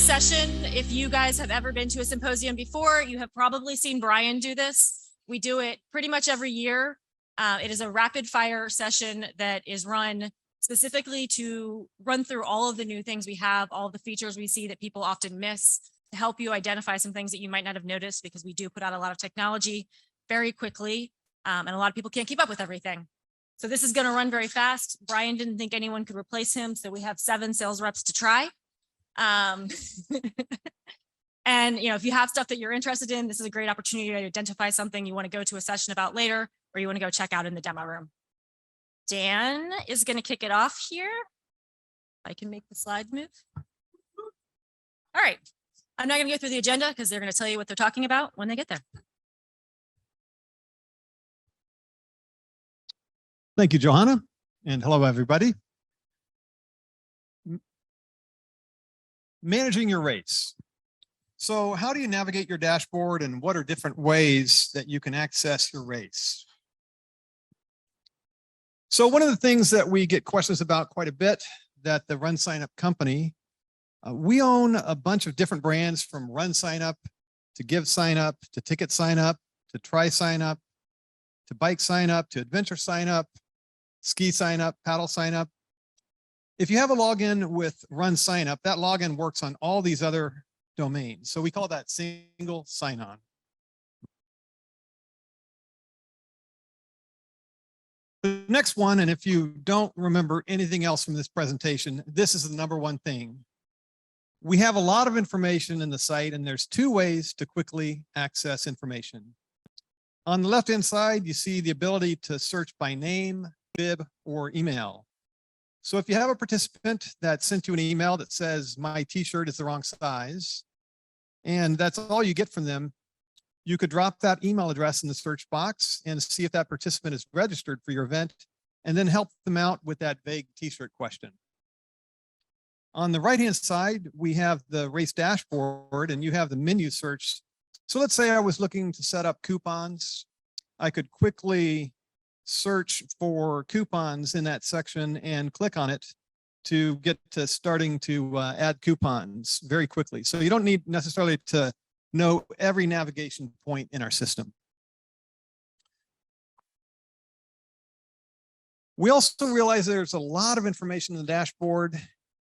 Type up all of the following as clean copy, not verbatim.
session. If you guys have ever been to a symposium before, you have probably seen Brian do this. We do it pretty much every year. It is a rapid fire session that is run specifically to run through all of the new things we have, all of the features we see that people often miss, to help you identify some things that you might not have noticed, because we do put out a lot of technology very quickly, and a lot of people can't keep up with everything. So this is going to run very fast. Brian didn't think anyone could replace him, so we have 7 sales reps to try. And if you have stuff that you're interested in, this is a great opportunity to identify something you want to go to a session about later, or you want to go check out in the demo room. Dan is going to kick it off here. I can make the slides move. All right. I'm not going to go through the agenda because they're going to tell you what they're talking about when they get there. Thank you, Johanna, and hello, everybody. Managing your rates. So how do you navigate your dashboard, and what are different ways that you can access your rates? So one of the things that we get questions about quite a bit, that the RunSignup company, we own a bunch of different brands, from RunSignup to GiveSignup to TicketSignup to TrySignup to BikeSignup to AdventureSignup, SkiSignup, PaddleSignup. If you have a login with RunSignup, that login works on all these other domains. So we call that single sign-on. The next one, and if you don't remember anything else from this presentation, this is the #1 thing. We have a lot of information in the site, and there's 2 ways to quickly access information. On the left-hand side, you see the ability to search by name, bib, or email. So if you have a participant that sent you an email that says, my t-shirt is the wrong size, and that's all you get from them, you could drop that email address in the search box and see if that participant is registered for your event, and then help them out with that vague t-shirt question. On the right-hand side, we have the race dashboard, and you have the menu search. So let's say I was looking to set up coupons. I could quickly search for coupons in that section and click on it to get to starting to add coupons very quickly. So you don't need necessarily to know every navigation point in our system. We also realize there's a lot of information in the dashboard.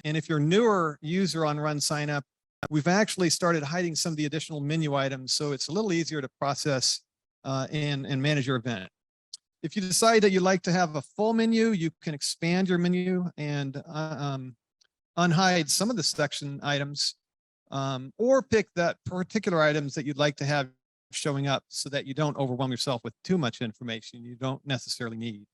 And if you're a newer user on RunSignup, we've actually started hiding some of the additional menu items, so it's a little easier to process and manage your event. If you decide that you'd like to have a full menu, you can expand your menu and unhide some of the section items, or pick that particular items that you'd like to have showing up, so that you don't overwhelm yourself with too much information you don't necessarily need.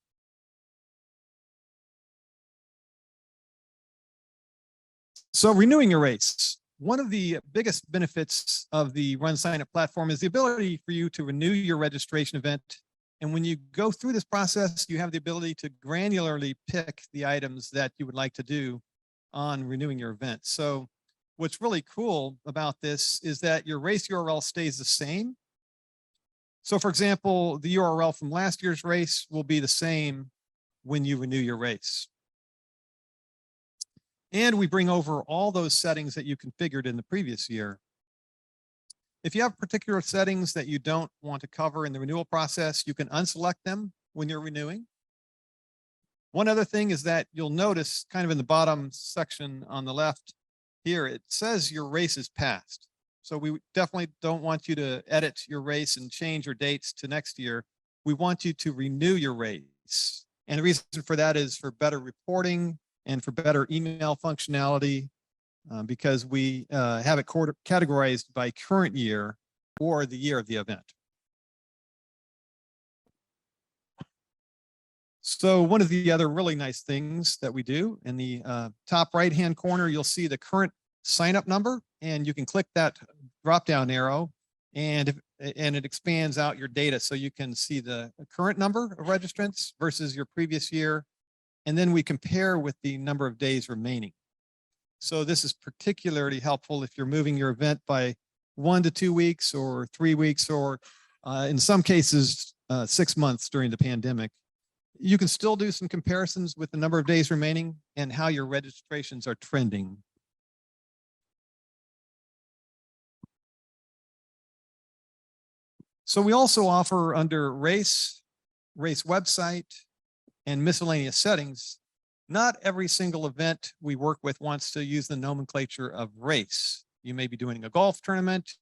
So renewing your rates. One of the biggest benefits of the RunSignup platform is the ability for you to renew your registration event. And when you go through this process, you have the ability to granularly pick the items that you would like to do on renewing your event. So what's really cool about this is that your race URL stays the same. So for example, the URL from last year's race will be the same when you renew your race. And we bring over all those settings that you configured in the previous year. If you have particular settings that you don't want to cover in the renewal process, you can unselect them when you're renewing. One other thing is that you'll notice kind of in the bottom section on the left here, it says your race is passed. So we definitely don't want you to edit your race and change your dates to next year. We want you to renew your race. And the reason for that is for better reporting and for better email functionality, because we have it categorized by current year or the year of the event. So one of the other really nice things that we do, in the top right-hand corner, you'll see the current sign-up number, and you can click that drop-down arrow, and it expands out your data, so you can see the current number of registrants versus your previous year. And then we compare with the number of days remaining. So this is particularly helpful if you're moving your event by 1 to 2 weeks or 3 weeks, or in some cases, 6 months during the pandemic. You can still do some comparisons with the number of days remaining and how your registrations are trending. So we also offer under race website, and miscellaneous settings. Not every single event we work with wants to use the nomenclature of race. You may be doing a golf tournament,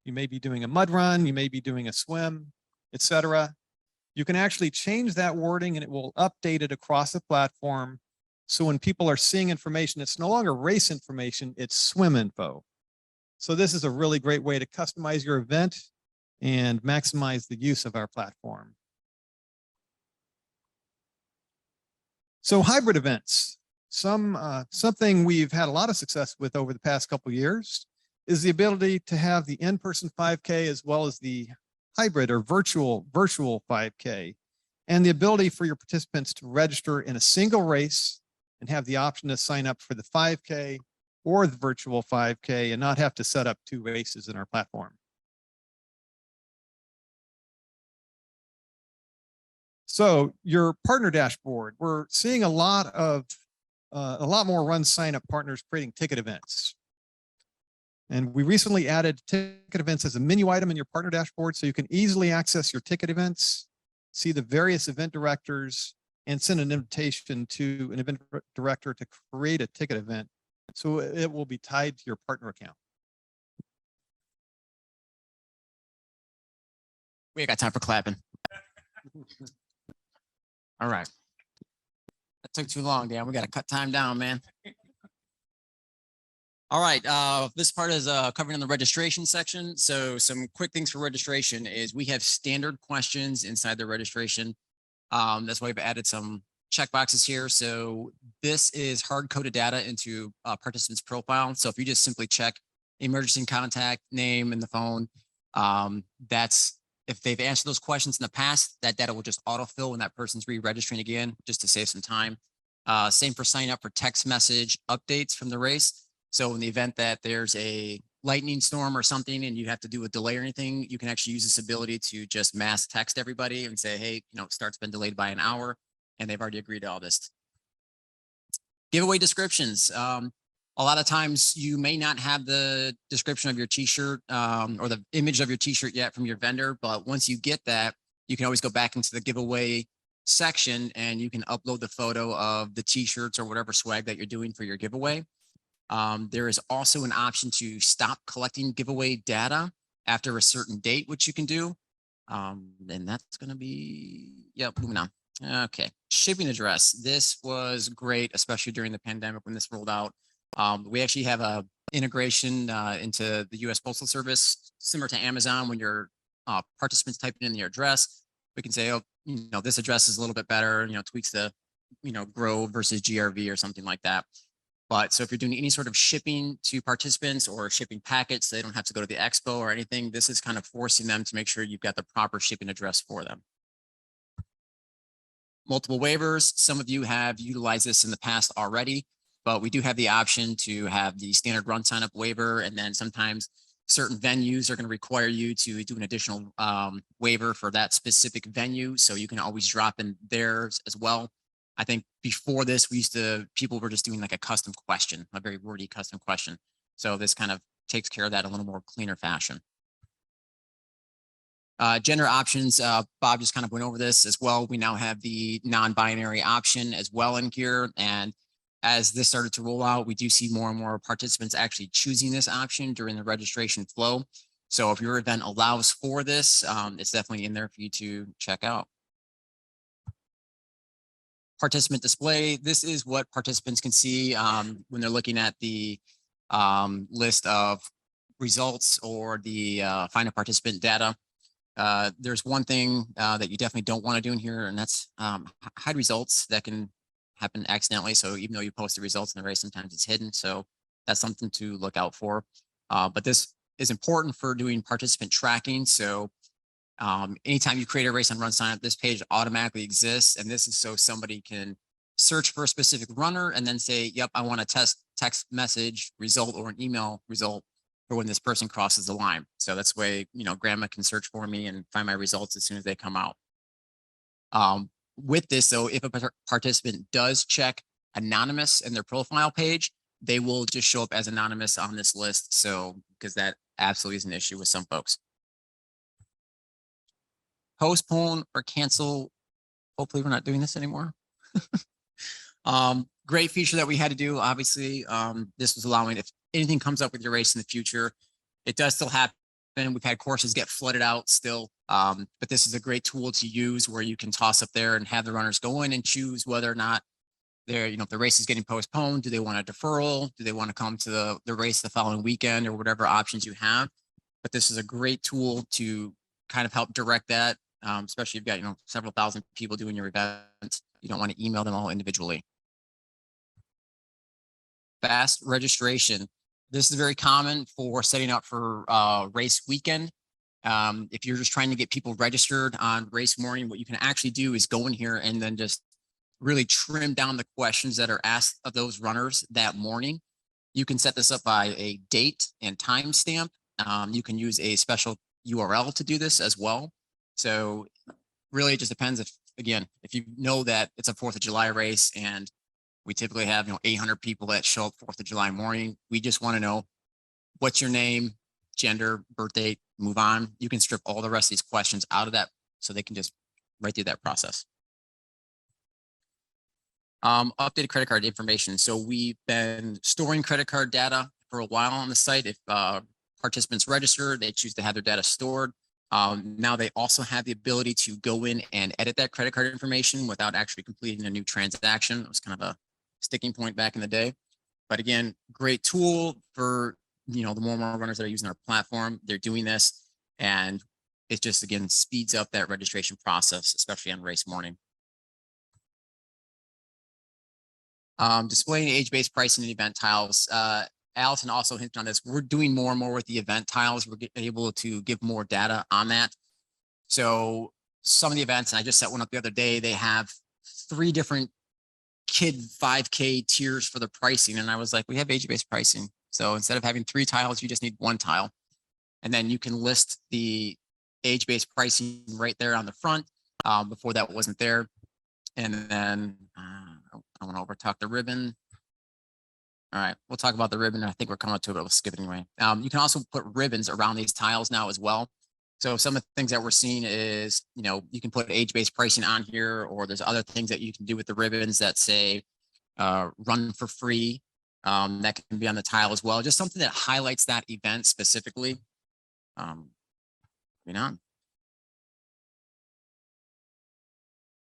you may be doing a mud run, you may be doing a swim, etc. You can actually change that wording and it will update it across the platform. So when people are seeing information, it's no longer race information, it's swim info. So this is a really great way to customize your event and maximize the use of our platform. So hybrid events, something we've had a lot of success with over the past couple of years is the ability to have the in-person 5K as well as the hybrid or virtual 5K, and the ability for your participants to register in a single race and have the option to sign up for the 5K or the virtual 5K and not have to set up 2 races in our platform. So your partner dashboard, we're seeing a lot more RunSignup partners creating ticket events. And we recently added ticket events as a menu item in your partner dashboard, so you can easily access your ticket events, see the various event directors, and send an invitation to an event director to create a ticket event. So it will be tied to your partner account. We ain't got time for clapping. All right. That took too long, Dan. We got to cut time down, man. All right. This part is covering in the registration section. So some quick things for registration is we have standard questions inside the registration. That's why we've added some checkboxes here. So this is hard-coded data into participant's profile. So if you just simply check emergency contact, name, and the phone, that's if they've answered those questions in the past, that data will just autofill when that person's re-registering again, just to save some time. Same for sign up for text message updates from the race. So in the event that there's a lightning storm or something and you have to do a delay or anything, you can actually use this ability to just mass text everybody and say, hey, start's been delayed by an hour and they've already agreed to all this. Giveaway descriptions. A lot of times you may not have the description of your t-shirt or the image of your t-shirt yet from your vendor, but once you get that, you can always go back into the giveaway section and you can upload the photo of the t-shirts or whatever swag that you're doing for your giveaway. There is also an option to stop collecting giveaway data after a certain date, which you can do. And that's going to be, moving on. Okay, shipping address. This was great, especially during the pandemic when this rolled out. We actually have a integration into the U.S. Postal Service, similar to Amazon. When your participants typing in their address, we can say, oh, this address is a little bit better, tweaks the, Grove versus GRV or something like that. But so if you're doing any sort of shipping to participants or shipping packets, so they don't have to go to the expo or anything, this is kind of forcing them to make sure you've got the proper shipping address for them. Multiple waivers. Some of you have utilized this in the past already, but we do have the option to have the standard RunSignup waiver. And then sometimes certain venues are going to require you to do an additional waiver for that specific venue. So you can always drop in theirs as well. I think before this, people were just doing like a custom question, a very wordy custom question. So this kind of takes care of that in a little more cleaner fashion. Gender options, Bob just kind of went over this as well. We now have the non-binary option as well in here. And as this started to roll out, we do see more and more participants actually choosing this option during the registration flow. So if your event allows for this, it's definitely in there for you to check out. Participant display. This is what participants can see when they're looking at the list of results or the find a participant data. There's one thing that you definitely don't want to do in here, and that's hide results. That can happen accidentally. So even though you post the results in the race, sometimes it's hidden. So that's something to look out for. But this is important for doing participant tracking. So anytime you create a race on RunSignup, this page automatically exists. And this is so somebody can search for a specific runner and then say, yep, I want a text message result or an email result for when this person crosses the line. So that's the way, grandma can search for me and find my results as soon as they come out. With this, though, if a participant does check anonymous in their profile page, they will just show up as anonymous on this list. So because that absolutely is an issue with some folks. postpone or cancel. Hopefully we're not doing this anymore. Great feature that we had to do. Obviously, this was allowing if anything comes up with your race in the future, it does still happen. We've had courses get flooded out still. But this is a great tool to use where you can toss up there and have the runners go in and choose whether or not they're, if the race is getting postponed, do they want a deferral? Do they want to come to the race the following weekend or whatever options you have? But this is a great tool to kind of help direct that, especially if you've got, several thousand people doing your event. You don't want to email them all individually. Fast registration. This is very common for setting up for race weekend. If you're just trying to get people registered on race morning, what you can actually do is go in here and then just really trim down the questions that are asked of those runners that morning. You can set this up by a date and timestamp. You can use a special URL to do this as well. So really it just depends if you know that it's a 4th of July race and we typically have, 800 people that show up 4th of July morning. We just want to know what's your name, gender, birth date, move on. You can strip all the rest of these questions out of that so they can just right through that process. Updated credit card information. So we've been storing credit card data for a while on the site. If participants register, they choose to have their data stored. Now they also have the ability to go in and edit that credit card information without actually completing a new transaction. It was kind of a sticking point back in the day. But again, great tool for, the more and more runners that are using our platform. They're doing this and it just, again, speeds up that registration process, especially on race morning. Displaying age-based pricing and event tiles. Allison also hinted on this. We're doing more and more with the event tiles. We're able to give more data on that. So some of the events, and I just set one up the other day, they have 3 different kid 5K tiers for the pricing. And I was like, we have age-based pricing. So instead of having 3 tiles, you just need 1 tile. And then you can list the age-based pricing right there on the front. Before that wasn't there. And then I want to overtalk the ribbon. All right, we'll talk about the ribbon. I think we're coming up to it, but we'll skip it anyway. You can also put ribbons around these tiles now as well. So some of the things that we're seeing is, you can put age-based pricing on here, or there's other things that you can do with the ribbons that say run for free. That can be on the tile as well. Just something that highlights that event specifically.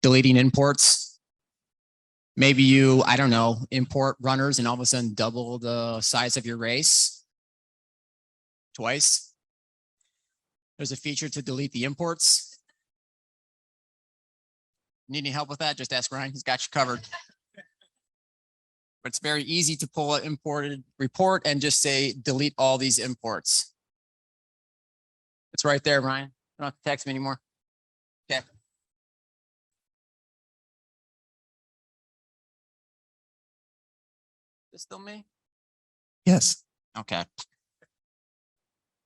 Deleting imports. Maybe you, I don't know, import runners and all of a sudden double the size of your race twice. There's a feature to delete the imports. Need any help with that? Just ask Ryan, he's got you covered. But it's very easy to pull an imported report and just say, delete all these imports. It's right there, Ryan. You don't have to text me anymore. Okay. This still me? Yes. Okay.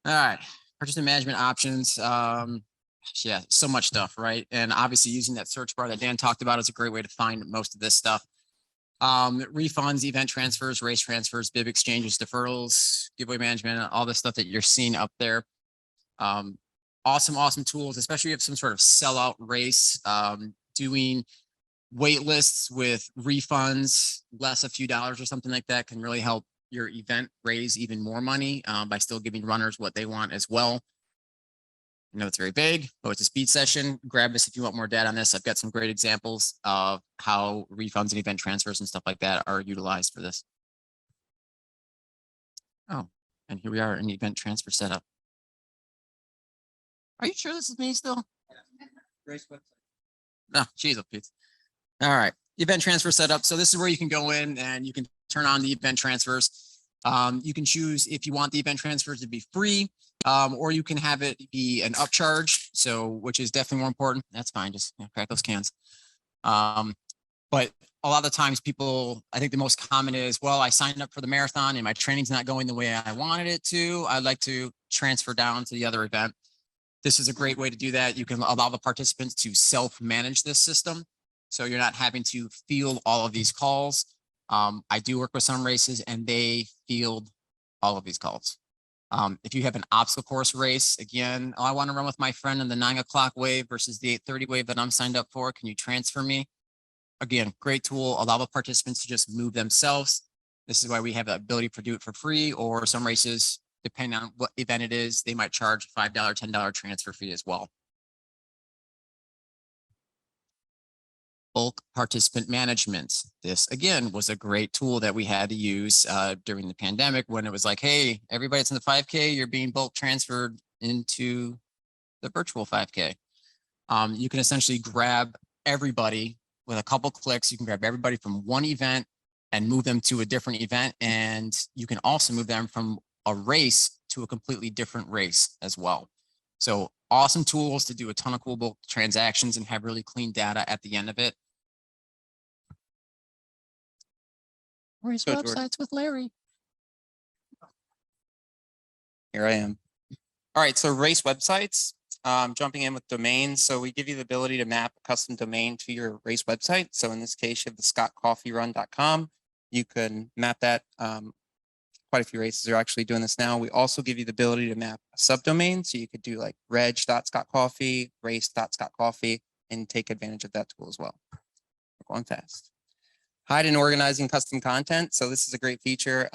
All right. Participant management options. Yeah, so much stuff, right? And obviously using that search bar that Dan talked about is a great way to find most of this stuff. Refunds, event transfers, race transfers, bib exchanges, deferrals, giveaway management, all the stuff that you're seeing up there. Awesome tools, especially if you have some sort of sellout race, doing wait lists with refunds, less a few dollars or something like that can really help your event raise even more money by still giving runners what they want as well. I know it's very vague, but it's a speed session. Grab this if you want more data on this. I've got some great examples of how refunds and event transfers and stuff like that are utilized for this. Oh, and here we are in the event transfer setup. Are you sure this is me still? No, geez, Pete. All right, event transfer setup. So this is where you can go in and you can turn on the event transfers. You can choose if you want the event transfers to be free, or you can have it be an upcharge. So, which is definitely more important. That's fine. Just crack those cans. But a lot of the times people, I think the most common is, well, I signed up for the marathon and my training's not going the way I wanted it to. I'd like to transfer down to the other event. This is a great way to do that. You can allow the participants to self-manage this system. So you're not having to field all of these calls. I do work with some races and they field all of these calls. If you have an obstacle course race, again, oh, I want to run with my friend in the 9 o'clock wave versus the 8:30 wave that I'm signed up for. Can you transfer me? Again, great tool. Allow the participants to just move themselves. This is why we have the ability to do it for free, or some races, depending on what event it is, they might charge $5, $10 transfer fee as well. Bulk participant management. This again was a great tool that we had to use during the pandemic, when it was like, hey, everybody that's in the 5K, you're being bulk transferred into the virtual 5K. You can essentially grab everybody with a couple clicks. You can grab everybody from one event and move them to a different event. And you can also move them from a race to a completely different race as well. So awesome tools to do a ton of cool bulk transactions and have really clean data at the end of it. Race Go, websites with Larry. Here I am. All right, so race websites, jumping in with domains. So we give you the ability to map a custom domain to your race website. So in this case, you have the scottcoffeerun.com. You can map that. Quite a few races are actually doing this now. We also give you the ability to map a subdomain. So you could do like reg.scottcoffee, race.scottcoffee, and take advantage of that tool as well. We're going fast. Hide and organizing custom content. So this is a great feature.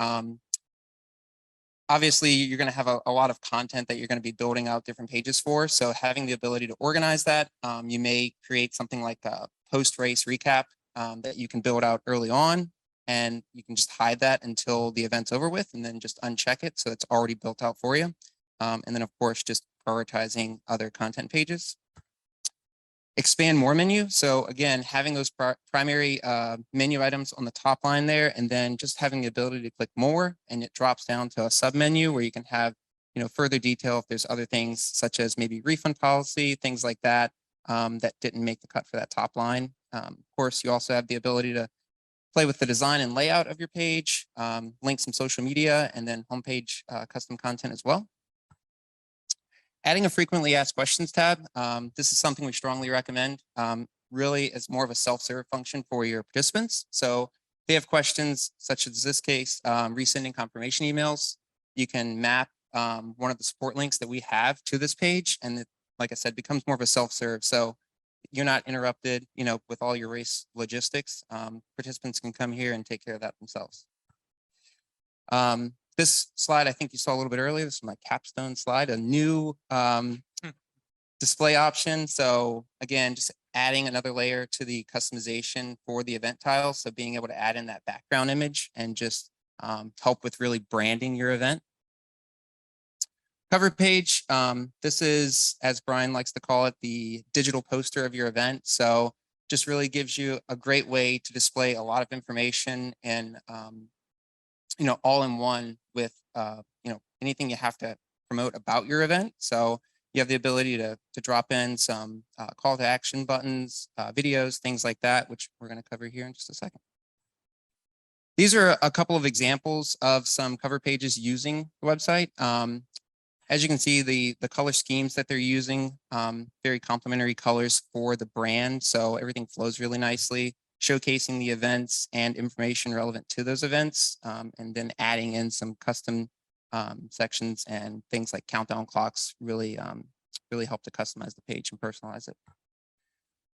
Obviously, you're going to have a lot of content that you're going to be building out different pages for. So having the ability to organize that, you may create something like a post-race recap that you can build out early on, and you can just hide that until the event's over with, and then just uncheck it so it's already built out for you. And then, of course, just prioritizing other content pages. Expand more menu. So again, having those primary menu items on the top line there, and then just having the ability to click more, and it drops down to a sub menu where you can have, further detail if there's other things such as maybe refund policy, things like that, that didn't make the cut for that top line. Of course, you also have the ability to play with the design and layout of your page, link some social media, and then homepage custom content as well. Adding a frequently asked questions tab. This is something we strongly recommend. Really, it's more of a self-serve function for your participants. So if they have questions, such as this case, resending confirmation emails, you can map one of the support links that we have to this page. And it, like I said, becomes more of a self-serve. So you're not interrupted, with all your race logistics. Participants can come here and take care of that themselves. This slide, I think you saw a little bit earlier. This is my capstone slide, a new display option. So again, just adding another layer to the customization for the event tile. So being able to add in that background image and just help with really branding your event. Cover page. This is, as Brian likes to call it, the digital poster of your event. So just really gives you a great way to display a lot of information and all in one with, anything you have to promote about your event. So you have the ability to drop in some call to action buttons, videos, things like that, which we're going to cover here in just a second. These are a couple of examples of some cover pages using the website. As you can see, the color schemes that they're using, very complementary colors for the brand. So everything flows really nicely, showcasing the events and information relevant to those events, and then adding in some custom sections and things like countdown clocks really help to customize the page and personalize it.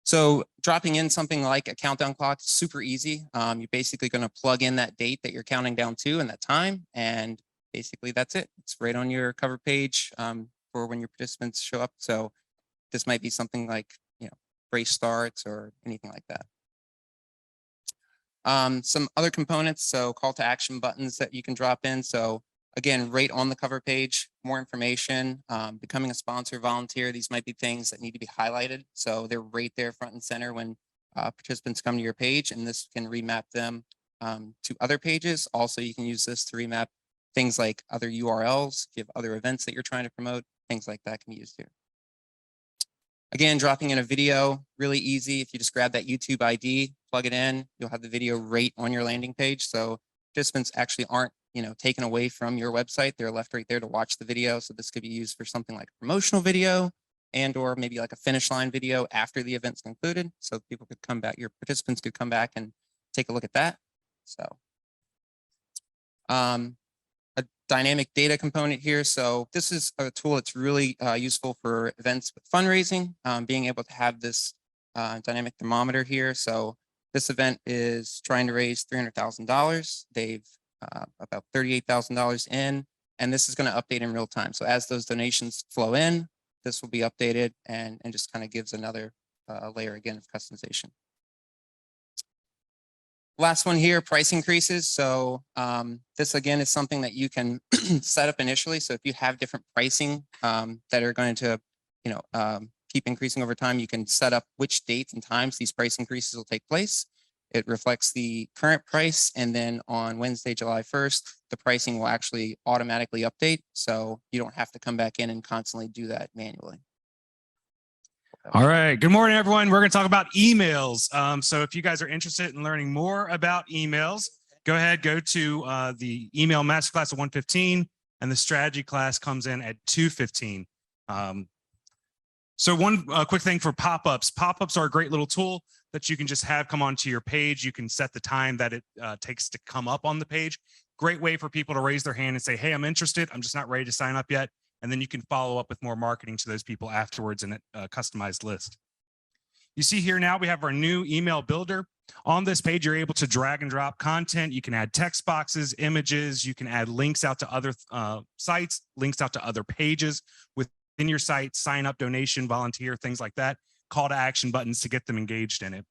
So dropping in something like a countdown clock, super easy. You're basically going to plug in that date that you're counting down to and that time, and basically that's it. It's right on your cover page for when your participants show up. So this might be something like, race starts or anything like that. Some other components, so call to action buttons that you can drop in. So again, right on the cover page, more information, becoming a sponsor, volunteer. These might be things that need to be highlighted. So they're right there front and center when participants come to your page, and this can remap them to other pages. Also, you can use this to remap things like other URLs. If you have other events that you're trying to promote, things like that can be used here. Again, dropping in a video, really easy. If you just grab that YouTube ID, plug it in, you'll have the video right on your landing page. So participants actually aren't, taken away from your website. They're left right there to watch the video. So this could be used for something like a promotional video and or maybe like a finish line video after the event's concluded. So people could come back, your participants could come back and take a look at that. So a dynamic data component here. So this is a tool that's really useful for events with fundraising, being able to have this dynamic thermometer here. So this event is trying to raise $300,000. They've about $38,000 in, and this is going to update in real time. So as those donations flow in, this will be updated and just kind of gives another layer again of customization. Last one here, price increases. So this again is something that you can set up initially. So if you have different pricing that are going to, keep increasing over time, you can set up which dates and times these price increases will take place. It reflects the current price, and then on Wednesday, July 1st, the pricing will actually automatically update. So you don't have to come back in and constantly do that manually. All right. Good morning, everyone. We're going to talk about emails. So if you guys are interested in learning more about emails, go ahead, go to the email masterclass at 1:15, and the strategy class comes in at 2:15. So one quick thing for pop-ups. Pop-ups are a great little tool that you can just have come onto your page. You can set the time that it takes to come up on the page. Great way for people to raise their hand and say, hey, I'm interested. I'm just not ready to sign up yet. And then you can follow up with more marketing to those people afterwards in a customized list. You see here now we have our new email builder. On this page, you're able to drag and drop content. You can add text boxes, images. You can add links out to other sites, links out to other pages within your site, sign up, donation, volunteer, things like that. Call to action buttons to get them engaged in it.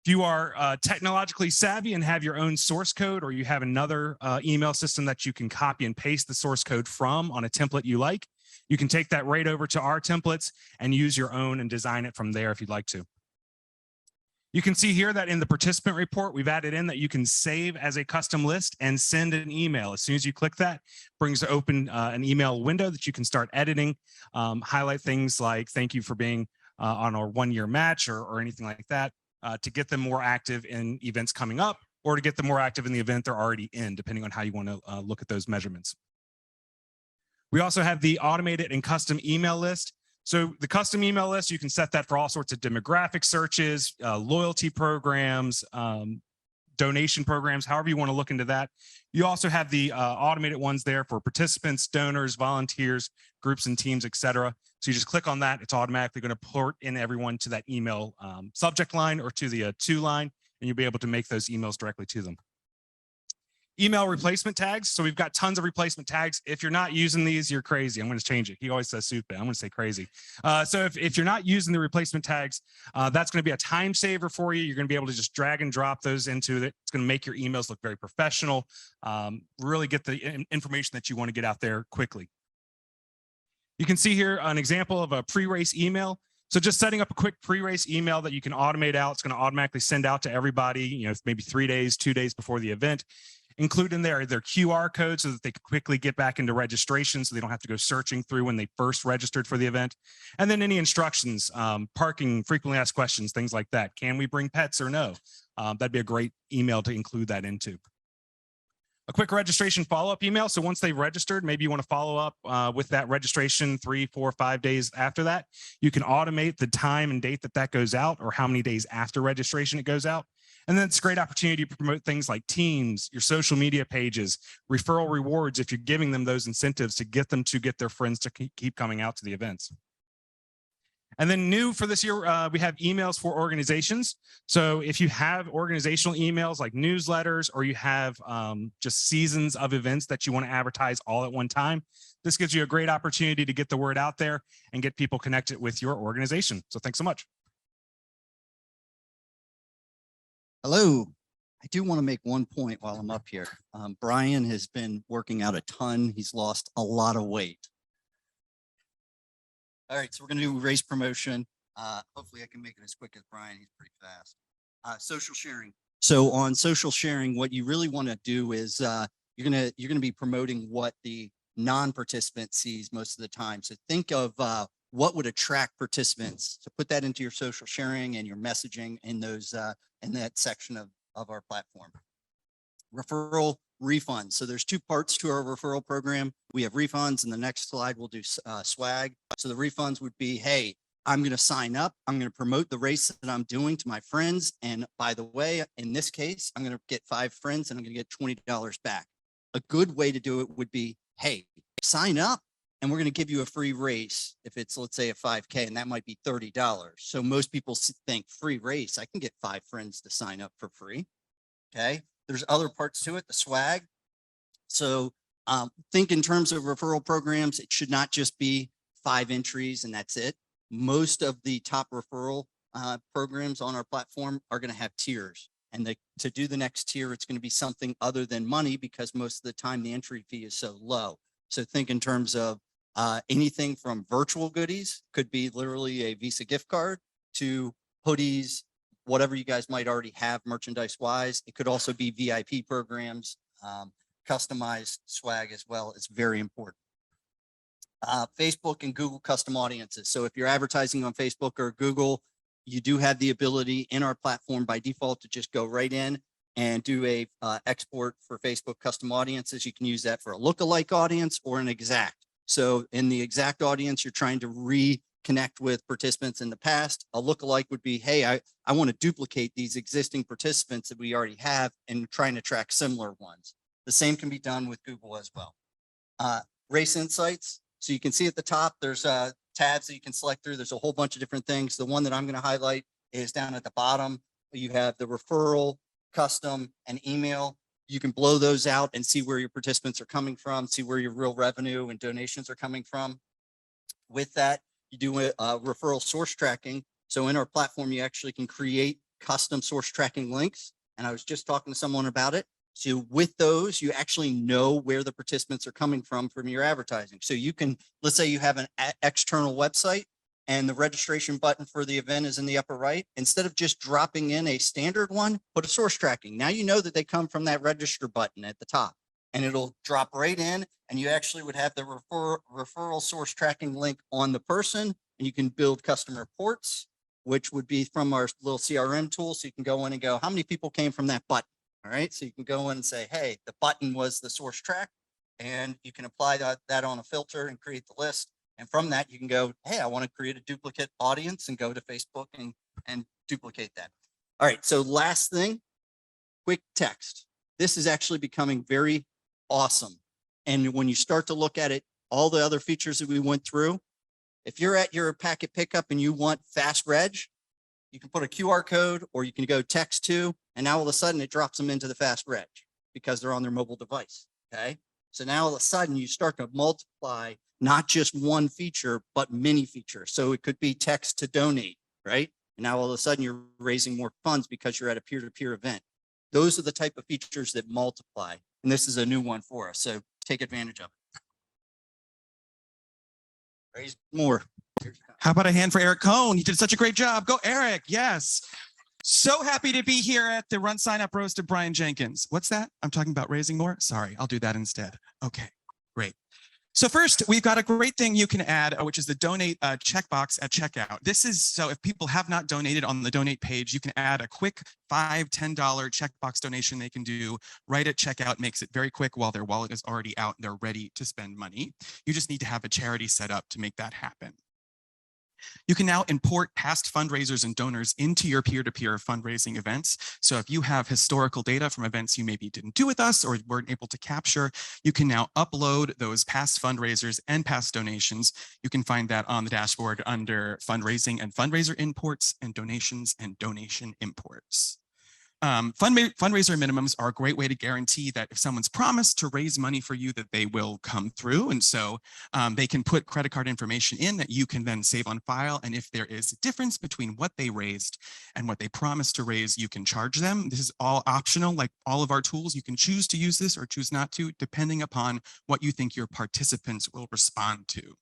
If you are technologically savvy and have your own source code, or you have another email system that you can copy and paste the source code from on a template you like, you can take that right over to our templates and use your own and design it from there if you'd like to. You can see here that in the participant report, we've added in that you can save as a custom list and send an email. As soon as you click that, brings open an email window that you can start editing, highlight things like thank you for being on our 1-year match or anything like that. To get them more active in events coming up, or to get them more active in the event they're already in, depending on how you want to look at those measurements. We also have the automated and custom email list. So the custom email list, you can set that for all sorts of demographic searches, loyalty programs, donation programs, however you want to look into that. You also have the automated ones there for participants, donors, volunteers, groups and teams, etc. So you just click on that. It's automatically going to port in everyone to that email subject line or to the to line, and you'll be able to make those emails directly to them. Email replacement tags. So we've got tons of replacement tags. If you're not using these, you're crazy. I'm going to change it. He always says stupid. I'm going to say crazy. So if you're not using the replacement tags, that's going to be a time saver for you. You're going to be able to just drag and drop those into it. It's going to make your emails look very professional. Really get the information that you want to get out there quickly. You can see here an example of a pre-race email. So just setting up a quick pre-race email that you can automate out. It's going to automatically send out to everybody, maybe 3 days, 2 days before the event. Include in there their QR code so that they can quickly get back into registration so they don't have to go searching through when they first registered for the event. And then any instructions, parking, frequently asked questions, things like that. Can we bring pets or no? That'd be a great email to include that into. A quick registration follow-up email. So once they've registered, maybe you want to follow up with that registration 3, 4, 5 days after that. You can automate the time and date that goes out, or how many days after registration it goes out. And then it's a great opportunity to promote things like teams, your social media pages, referral rewards if you're giving them those incentives to get them to get their friends to keep coming out to the events. And then new for this year, we have emails for organizations. So if you have organizational emails like newsletters, or you have just seasons of events that you want to advertise all at one time, this gives you a great opportunity to get the word out there and get people connected with your organization. So thanks so much. Hello. I do want to make one point while I'm up here. Brian has been working out a ton. He's lost a lot of weight. All right, so we're going to do race promotion. Hopefully I can make it as quick as Brian. He's pretty fast. Social sharing. So on social sharing, what you really want to do is you're going to be promoting what the non-participant sees most of the time. So think of what would attract participants. So put that into your social sharing and your messaging in those in that section of our platform. Referral refunds. So there's 2 parts to our referral program. We have refunds, and the next slide we'll do swag. So the refunds would be, hey, I'm going to sign up. I'm going to promote the race that I'm doing to my friends. And by the way, in this case, I'm going to get 5 friends and I'm going to get $20 back. A good way to do it would be, hey, sign up and we're going to give you a free race. If it's, let's say, a 5K, and that might be $30. So most people think free race, I can get 5 friends to sign up for free. Okay. There's other parts to it, the swag. So think in terms of referral programs, it should not just be 5 entries and that's it. Most of the top referral programs on our platform are going to have tiers. And to do the next tier, it's going to be something other than money, because most of the time the entry fee is so low. So think in terms of anything from virtual goodies, could be literally a Visa gift card, to hoodies, whatever you guys might already have merchandise wise. It could also be VIP programs, customized swag as well. It's very important. Facebook and Google custom audiences. So if you're advertising on Facebook or Google, you do have the ability in our platform by default to just go right in and do a export for Facebook custom audiences. You can use that for a lookalike audience or an exact. So in the exact audience, you're trying to reconnect with participants in the past. A lookalike would be, hey, I want to duplicate these existing participants that we already have and trying to track similar ones. The same can be done with Google as well. Race insights. So you can see at the top, there's tabs that you can select through. There's a whole bunch of different things. The one that I'm going to highlight is down at the bottom. You have the referral, custom, and email. You can blow those out and see where your participants are coming from, see where your real revenue and donations are coming from. With that, you do a referral source tracking. So in our platform, you actually can create custom source tracking links. And I was just talking to someone about it. So with those, you actually know where the participants are coming from your advertising. So you can, let's say you have an external website and the registration button for the event is in the upper right. Instead of just dropping in a standard one, put a source tracking. Now you know that they come from that register button at the top, and it'll drop right in, and you actually would have the referral source tracking link on the person, and you can build custom reports, which would be from our little CRM tool. So you can go in and go, how many people came from that button? All right, so you can go in and say, hey, the button was the source track, and you can apply that on a filter and create the list. And from that, you can go, hey, I want to create a duplicate audience and go to Facebook and duplicate that. All right, so last thing, quick text. This is actually becoming very awesome. And when you start to look at it, all the other features that we went through, if you're at your packet pickup and you want fast reg, you can put a QR code or you can go text to, and now all of a sudden it drops them into the fast reg because they're on their mobile device. Okay. So now all of a sudden you start to multiply not just one feature, but many features. So it could be text to donate, right? And now all of a sudden you're raising more funds because you're at a peer-to-peer event. Those are the type of features that multiply. And this is a new one for us. So take advantage of it. Raise more. How about a hand for Eric Cohn? He did such a great job. Go, Eric. Yes. So happy to be here at the Run Sign Up Roast of Brian Jenkins. What's that? I'm talking about raising more. Sorry, I'll do that instead. Okay, great. So first, we've got a great thing you can add, which is the donate checkbox at checkout. This is so if people have not donated on the donate page, you can add a quick $5, $10 checkbox donation they can do right at checkout. Makes it very quick while their wallet is already out and they're ready to spend money. You just need to have a charity set up to make that happen. You can now import past fundraisers and donors into your peer-to-peer fundraising events. So if you have historical data from events you maybe didn't do with us or weren't able to capture, you can now upload those past fundraisers and past donations. You can find that on the dashboard under fundraising and fundraiser imports and donations and donation imports. Fundraiser minimums are a great way to guarantee that if someone's promised to raise money for you, that they will come through. And so they can put credit card information in that you can then save on file. And if there is a difference between what they raised and what they promised to raise, you can charge them. This is all optional, like all of our tools. You can choose to use this or choose not to, depending upon what you think your participants will respond to.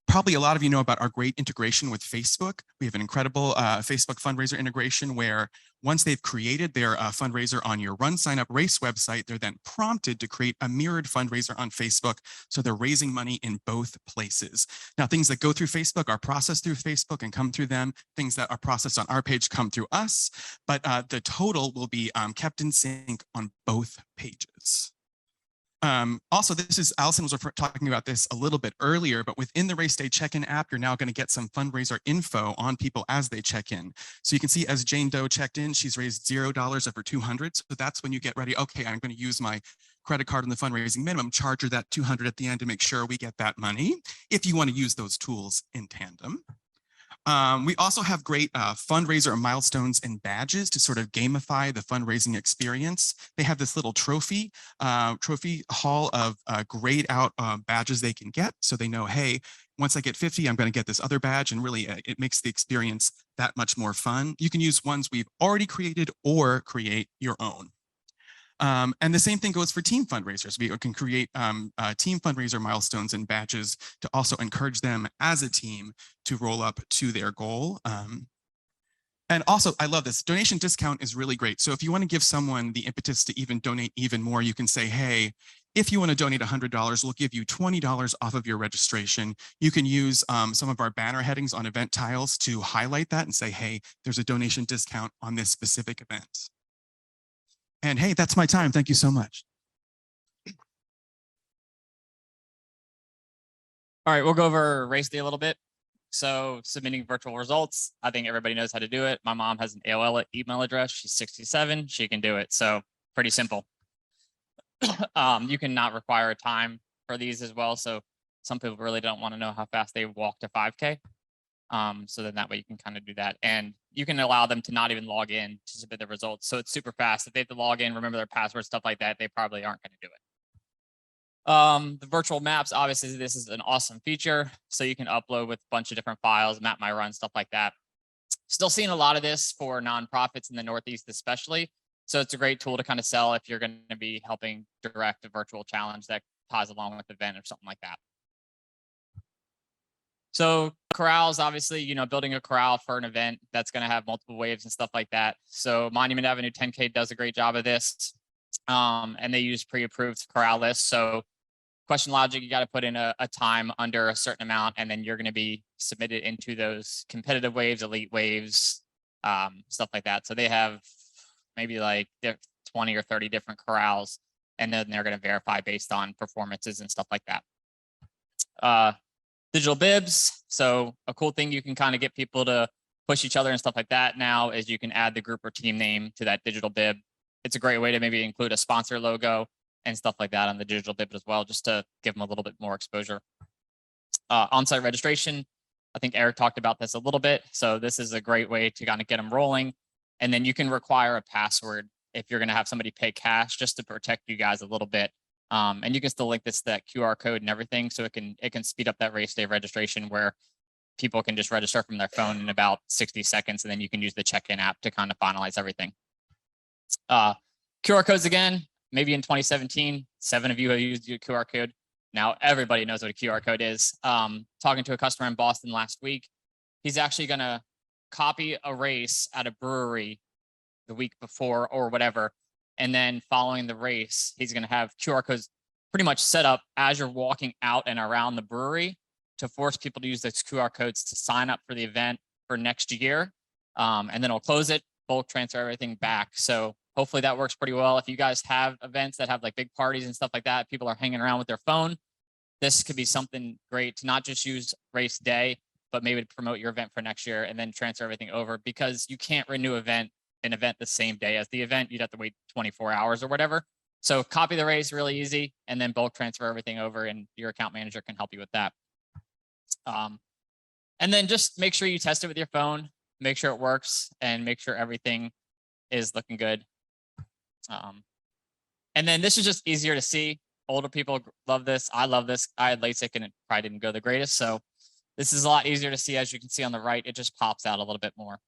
Probably a lot of you know about our great integration with Facebook. We have an incredible Facebook fundraiser integration where once they've created their fundraiser on your Run Sign Up Race website, they're then prompted to create a mirrored fundraiser on Facebook. So they're raising money in both places. Now, things that go through Facebook are processed through Facebook and come through them. Things that are processed on our page come through us, but the total will be kept in sync on both pages. Also, this is Allison was talking about this a little bit earlier, but within the race day check-in app, you're now going to get some fundraiser info on people as they check in. So you can see as Jane Doe checked in, she's raised $0 of her 200. So that's when you get ready. Okay, I'm going to use my credit card on the fundraising minimum, charge her that 200 at the end to make sure we get that money. If you want to use those tools in tandem. We also have great fundraiser milestones and badges to sort of gamify the fundraising experience. They have this little trophy hall of grayed out badges they can get. So they know, hey, once I get 50, I'm going to get this other badge. And really, it makes the experience that much more fun. You can use ones we've already created or create your own. And the same thing goes for team fundraisers. We can create team fundraiser milestones and badges to also encourage them as a team to roll up to their goal. And also, I love this. Donation discount is really great. So if you want to give someone the impetus to even donate even more, you can say, hey, if you want to donate $100, we'll give you $20 off of your registration. You can use some of our banner headings on event tiles to highlight that and say, hey, there's a donation discount on this specific event. And hey, that's my time. Thank you so much. All right, we'll go over race day a little bit. So submitting virtual results, I think everybody knows how to do it. My mom has an AOL email address. She's 67. She can do it. So pretty simple. You can not require a time for these as well. So some people really don't want to know how fast they walk to 5K. So then that way you can kind of do that. And you can allow them to not even log in to submit the results. So it's super fast. If they have to log in, remember their password, stuff like that, they probably aren't going to do it. The virtual maps, obviously, this is an awesome feature. So you can upload with a bunch of different files, map my run, stuff like that. Still seeing a lot of this for nonprofits in the Northeast, especially. So it's a great tool to kind of sell if you're going to be helping direct a virtual challenge that ties along with the event or something like that. So corrals, obviously, you know, building a corral for an event that's going to have multiple waves and stuff like that. So Monument Avenue 10K does a great job of this. And they use pre-approved corral lists. So question logic, you got to put in a time under a certain amount, and then you're going to be submitted into those competitive waves, elite waves, stuff like that. So they have maybe like 20 or 30 different corrals, and then they're going to verify based on performances and stuff like that. Digital bibs. So a cool thing you can kind of get people to push each other and stuff like that now is you can add the group or team name to that digital bib. It's a great way to maybe include a sponsor logo and stuff like that on the digital bib as well, just to give them a little bit more exposure. On-site registration. I think Eric talked about this a little bit. So this is a great way to kind of get them rolling. And then you can require a password if you're going to have somebody pay cash, just to protect you guys a little bit. And you can still link this to that QR code and everything. So it can speed up that race day registration where people can just register from their phone in about 60 seconds. And then you can use the check-in app to kind of finalize everything. QR codes again, maybe in 2017, 7 of you have used your QR code. Now everybody knows what a QR code is. Talking to a customer in Boston last week, he's actually going to copy a race at a brewery the week before or whatever. And then following the race, he's going to have QR codes pretty much set up as you're walking out and around the brewery to force people to use those QR codes to sign up for the event for next year. And then he'll close it, bulk transfer everything back. So hopefully that works pretty well. If you guys have events that have like big parties and stuff like that, people are hanging around with their phone, this could be something great to not just use race day, but maybe to promote your event for next year and then transfer everything over, because you can't renew an event the same day as the event. You'd have to wait 24 hours or whatever. So copy the race really easy and then bulk transfer everything over, and your account manager can help you with that. And then just make sure you test it with your phone, make sure it works, and make sure everything is looking good. And then this is just easier to see. Older people love this. I love this. I had LASIK and it probably didn't go the greatest. So this is a lot easier to see. As you can see on the right, it just pops out a little bit more.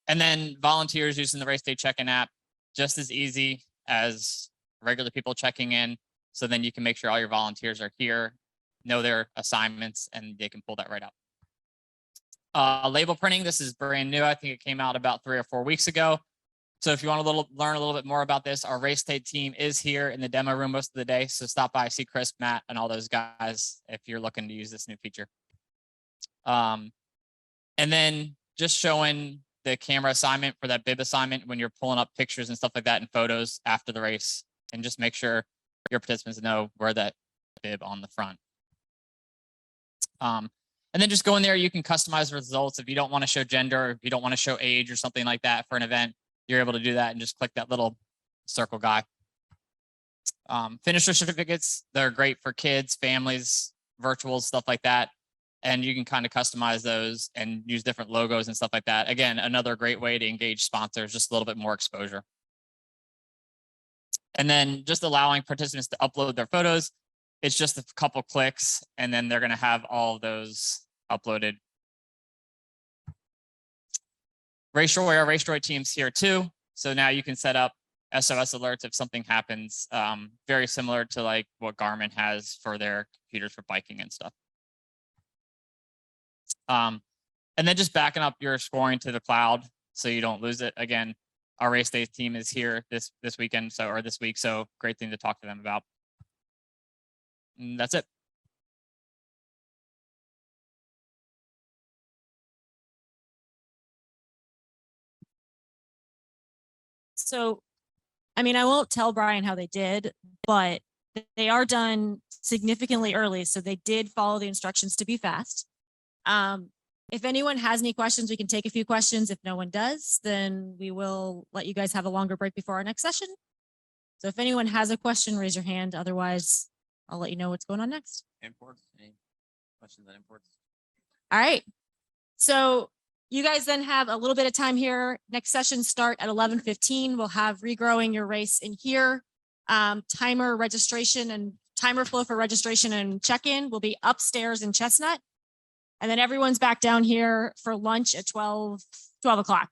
And then volunteers using the race day check-in app, just as easy as regular people checking in. So then you can make sure all your volunteers are here, know their assignments, and they can pull that right up. Label printing, this is brand new. I think it came out about 3 or 4 weeks ago. So if you want to learn a little bit more about this, our race day team is here in the demo room most of the day. So stop by, see Chris, Matt, and all those guys if you're looking to use this new feature. And then just showing the camera assignment for that bib assignment when you're pulling up pictures and stuff like that and photos after the race. and just make sure your participants know where that bib on the front. And then just go in there, you can customize results. If you don't want to show gender, or if you don't want to show age or something like that for an event, you're able to do that and just click that little circle guy. Finisher certificates, they're great for kids, families, virtuals, stuff like that. And you can kind of customize those and use different logos and stuff like that. Again, another great way to engage sponsors, just a little bit more exposure. And then just allowing participants to upload their photos. It's just a couple clicks and then they're going to have all of those uploaded. Race Droid teams here too. So now you can set up SOS alerts if something happens, very similar to like what Garmin has for their computers for biking and stuff. And then just backing up your scoring to the cloud so you don't lose it. Again, our race day team is here this weekend, or this week. So great thing to talk to them about. And that's it. So, I mean, I won't tell Brian how they did, but they are done significantly early. So they did follow the instructions to be fast. If anyone has any questions, we can take a few questions. If no one does, then we will let you guys have a longer break before our next session. So if anyone has a question, raise your hand. Otherwise, I'll let you know what's going on next. Imports, any questions on imports? All right. So you guys then have a little bit of time here. Next session start at 11:15. We'll have regrowing your race in here. Timer registration and timer flow for registration and check-in will be upstairs in Chestnut. And then everyone's back down here for lunch at 12 o'clock.